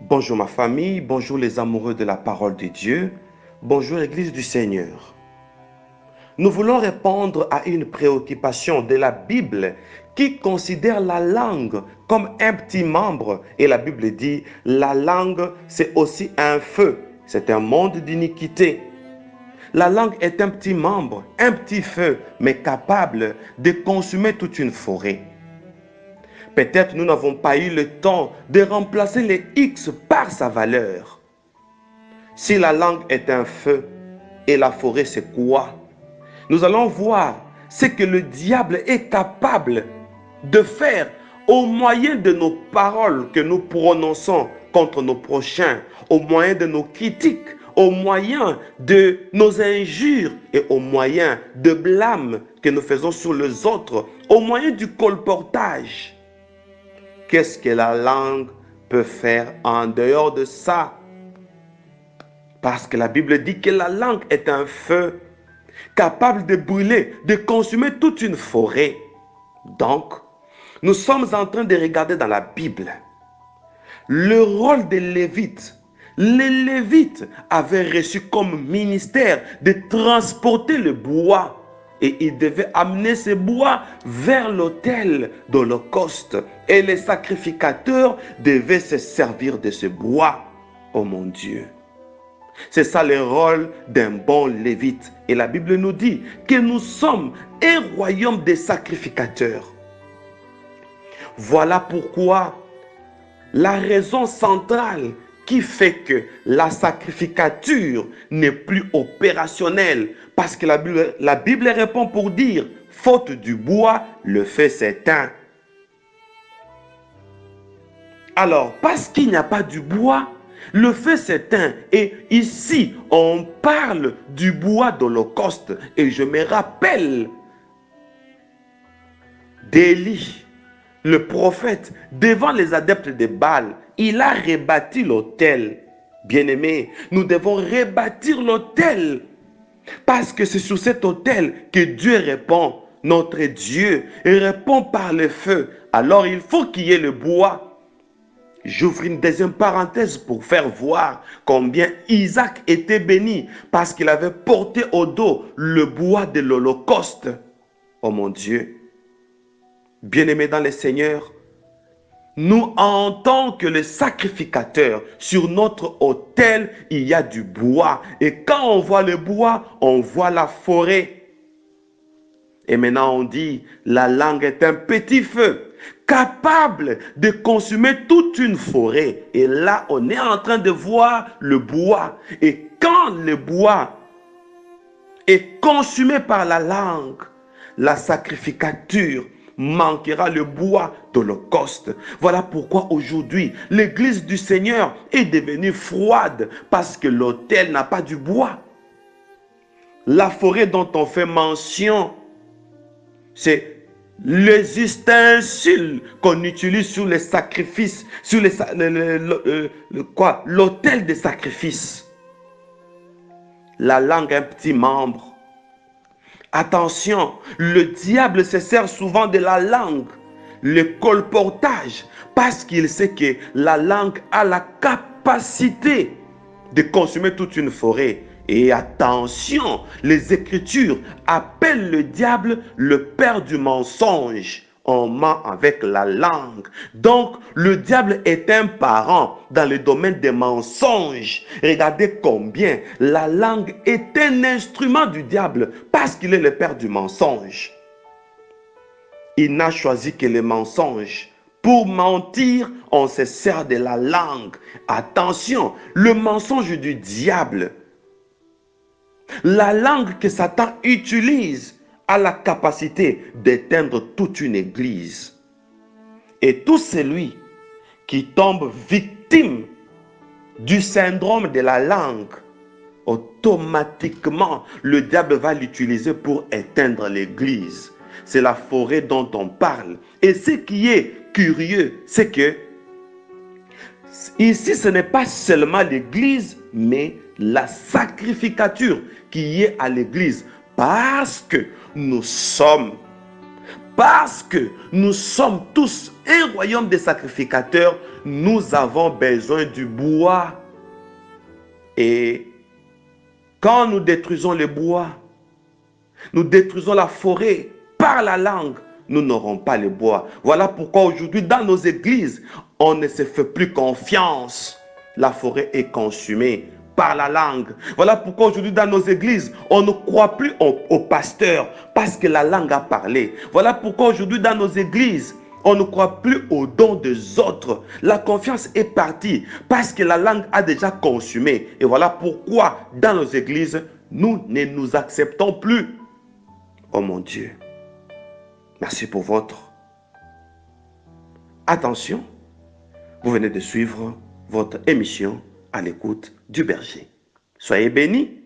Bonjour ma famille, bonjour les amoureux de la parole de Dieu, bonjour l'Église du Seigneur. Nous voulons répondre à une préoccupation de la Bible qui considère la langue comme un petit membre. Et la Bible dit, la langue c'est aussi un feu, c'est un monde d'iniquité. La langue est un petit membre, un petit feu, mais capable de consumer toute une forêt. Peut-être nous n'avons pas eu le temps de remplacer les X par sa valeur. Si la langue est un feu et la forêt c'est quoi? Nous allons voir ce que le diable est capable de faire au moyen de nos paroles que nous prononçons contre nos prochains, au moyen de nos critiques, au moyen de nos injures et au moyen de blâmes que nous faisons sur les autres, au moyen du colportage. Qu'est-ce que la langue peut faire en dehors de ça? Parce que la Bible dit que la langue est un feu capable de brûler, de consumer toute une forêt. Donc, nous sommes en train de regarder dans la Bible le rôle des Lévites. Les Lévites avaient reçu comme ministère de transporter le bois et ils devaient amener ce bois vers l'autel d'Holocauste. Et les sacrificateurs devaient se servir de ce bois. Oh mon Dieu! C'est ça le rôle d'un bon Lévite. Et la Bible nous dit que nous sommes un royaume de sacrificateurs. Voilà pourquoi la raison centrale qui fait que la sacrificature n'est plus opérationnelle. Parce que la Bible répond pour dire, faute du bois, le feu s'éteint. Alors, parce qu'il n'y a pas du bois, le feu s'éteint. Et ici, on parle du bois d'Holocauste. Et je me rappelle d'Élie, le prophète, devant les adeptes de Baal. Il a rebâti l'autel. Bien-aimés, nous devons rebâtir l'autel. Parce que c'est sur cet autel que Dieu répond. Notre Dieu répond par le feu. Alors il faut qu'il y ait le bois. J'ouvre une deuxième parenthèse pour faire voir combien Isaac était béni parce qu'il avait porté au dos le bois de l'Holocauste. Oh mon Dieu! Bien-aimés dans le Seigneur, nous, en tant que les sacrificateurs, sur notre autel, il y a du bois. Et quand on voit le bois, on voit la forêt. Et maintenant on dit, la langue est un petit feu, capable de consumer toute une forêt. Et là, on est en train de voir le bois. Et quand le bois est consumé par la langue, la sacrificature manquera le bois d'Holocauste. Voilà pourquoi aujourd'hui, l'église du Seigneur est devenue froide parce que l'autel n'a pas du bois. La forêt dont on fait mention, c'est les ustensiles qu'on utilise sur les sacrifices, sur l'autel des sacrifices. La langue, un petit membre. Attention, le diable se sert souvent de la langue, le colportage, parce qu'il sait que la langue a la capacité de consumer toute une forêt. Et attention, les Écritures appellent le diable le père du mensonge. On ment avec la langue. Donc, le diable est un parent dans le domaine des mensonges. Regardez combien la langue est un instrument du diable parce qu'il est le père du mensonge. Il n'a choisi que le mensonge. Pour mentir, on se sert de la langue. Attention, le mensonge du diable. La langue que Satan utilise a la capacité d'éteindre toute une église. Et tout celui qui tombe victime du syndrome de la langue, automatiquement, le diable va l'utiliser pour éteindre l'église. C'est la forêt dont on parle. Et ce qui est curieux, c'est que ici, ce n'est pas seulement l'église, mais la sacrificature qui est à l'église. Parce que nous sommes parce que nous sommes tous un royaume de sacrificateurs, nous avons besoin du bois. Et quand nous détruisons le bois, nous détruisons la forêt par la langue, nous n'aurons pas le bois. Voilà pourquoi aujourd'hui dans nos églises, on ne se fait plus confiance. La forêt est consumée par la langue. Voilà pourquoi aujourd'hui dans nos églises, on ne croit plus au pasteur parce que la langue a parlé. Voilà pourquoi aujourd'hui dans nos églises, on ne croit plus aux dons des autres. La confiance est partie parce que la langue a déjà consumé. Et voilà pourquoi dans nos églises, nous ne nous acceptons plus. Oh mon Dieu, merci pour votre attention. Vous venez de suivre votre émission à l'écoute du berger. Soyez bénis.